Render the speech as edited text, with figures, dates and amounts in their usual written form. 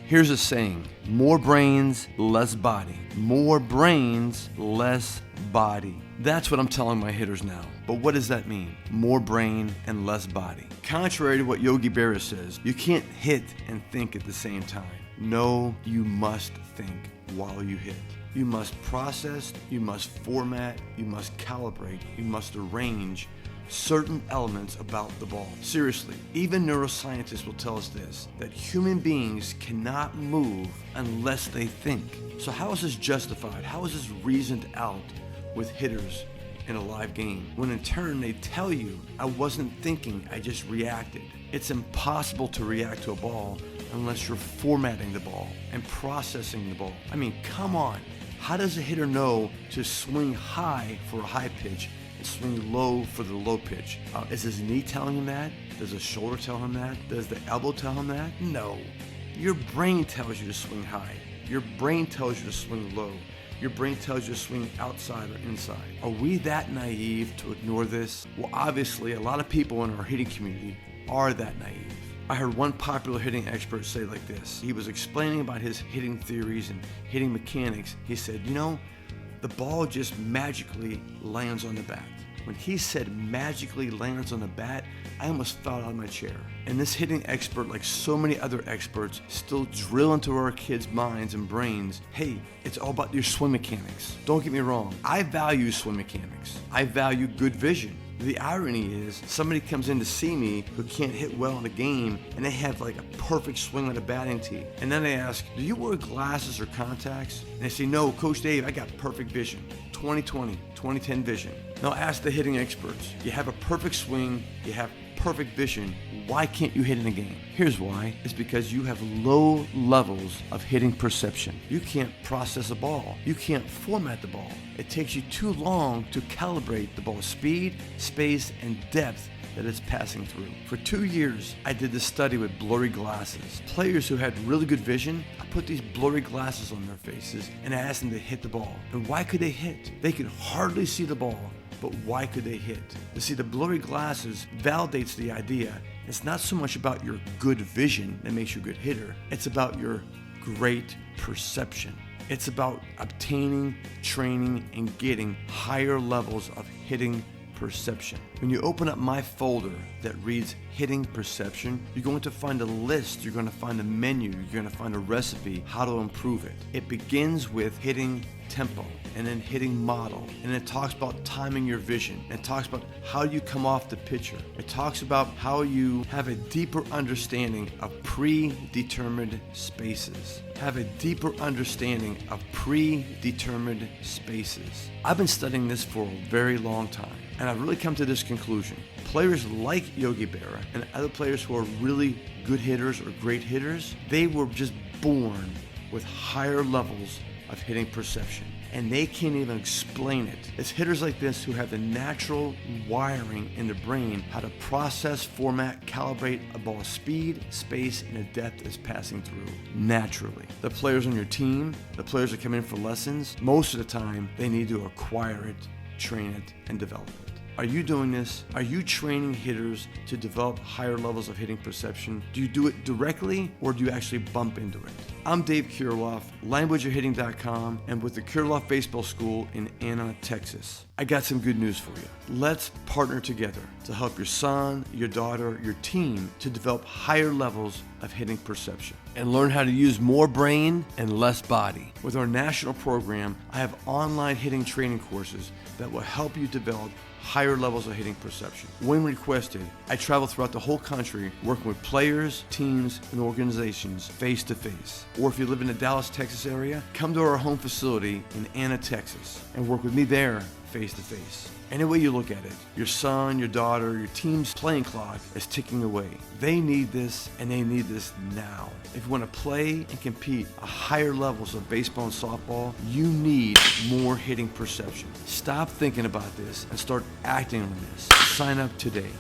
Here's a saying: more brains, less body. More brains, less body. That's what I'm telling my hitters now. But what does that mean? More brain and less body. Contrary to what Yogi Berra says, you can't hit and think at the same time. No, you must think while you hit. You must process, you must format, you must calibrate, you must arrange certain elements about the ball. Seriously, even neuroscientists will tell us this, that human beings cannot move unless they think. So how is this justified? How is this reasoned out with hitters in a live game, when in turn they tell you, I wasn't thinking, I just reacted? It's impossible to react to a ball unless you're formatting the ball and processing the ball. I mean, come on. How does a hitter know to swing high for a high pitch and swing low for the low pitch? Is his knee telling him that? Does his shoulder tell him that? Does the elbow tell him that? No. Your brain tells you to swing high. Your brain tells you to swing low. Your brain tells you to swing outside or inside. Are we that naive to ignore this? Well, obviously, a lot of people in our hitting community are that naive. I heard one popular hitting expert say like this. He was explaining about his hitting theories and hitting mechanics. He said, the ball just magically lands on the bat. When he said magically lands on the bat, I almost fell out of my chair. And this hitting expert, like so many other experts, still drill into our kids' minds and brains, hey, it's all about your swing mechanics. Don't get me wrong, I value swing mechanics. I value good vision. The irony is, somebody comes in to see me who can't hit well in a game, and they have like a perfect swing on a batting tee. And then they ask, do you wear glasses or contacts? And they say, no, Coach Dave, I got perfect vision. 20/20, 20/10 vision. Now ask the hitting experts. You have a perfect swing, you have perfect vision. Why can't you hit in a game? Here's why. It's because you have low levels of hitting perception. You can't process a ball. You can't format the ball. It takes you too long to calibrate the ball's speed, space, and depth that it's passing through. For 2 years, I did this study with blurry glasses. Players who had really good vision, I put these blurry glasses on their faces and I asked them to hit the ball. And why could they hit? They could hardly see the ball, but why could they hit? You see, the blurry glasses validates the idea. It's not so much about your good vision that makes you a good hitter. It's about your great perception. It's about obtaining, training, and getting higher levels of hitting perception. When you open up my folder that reads hitting perception, you're going to find a list, you're going to find a menu, you're going to find a recipe how to improve it. It begins with hitting tempo and then hitting model, and it talks about timing your vision. It talks about how you come off the pitcher. It talks about how you have a deeper understanding of predetermined spaces. Have a deeper understanding of predetermined spaces. I've been studying this for a very long time, and I've really come to this conclusion. Players like Yogi Berra and other players who are really good hitters or great hitters, they were just born with higher levels of hitting perception, and they can't even explain it. It's hitters like this who have the natural wiring in the brain how to process, format, calibrate a ball's speed, space, and the depth it's passing through naturally. The players on your team, the players that come in for lessons, most of the time they need to acquire it, train it, and develop it. Are you doing this? Are you training hitters to develop higher levels of hitting perception? Do you do it directly or do you actually bump into it? I'm Dave Kirilloff, languageofhitting.com, and with the Kirilloff Baseball School in Anna, Texas. I got some good news for you. Let's partner together to help your son, your daughter, your team to develop higher levels of hitting perception and learn how to use more brain and less body. With our national program, I have online hitting training courses that will help you develop higher levels of hitting perception. When requested, I travel throughout the whole country working with players, teams, and organizations face to face. Or if you live in the Dallas, Texas area, come to our home facility in Anna, Texas, and work with me there face to face. Any way you look at it, your son, your daughter, your team's playing clock is ticking away. They need this, and they need this now. If you want to play and compete at higher levels of baseball and softball, you need more hitting perception. Stop thinking about this and start acting on this. Sign up today.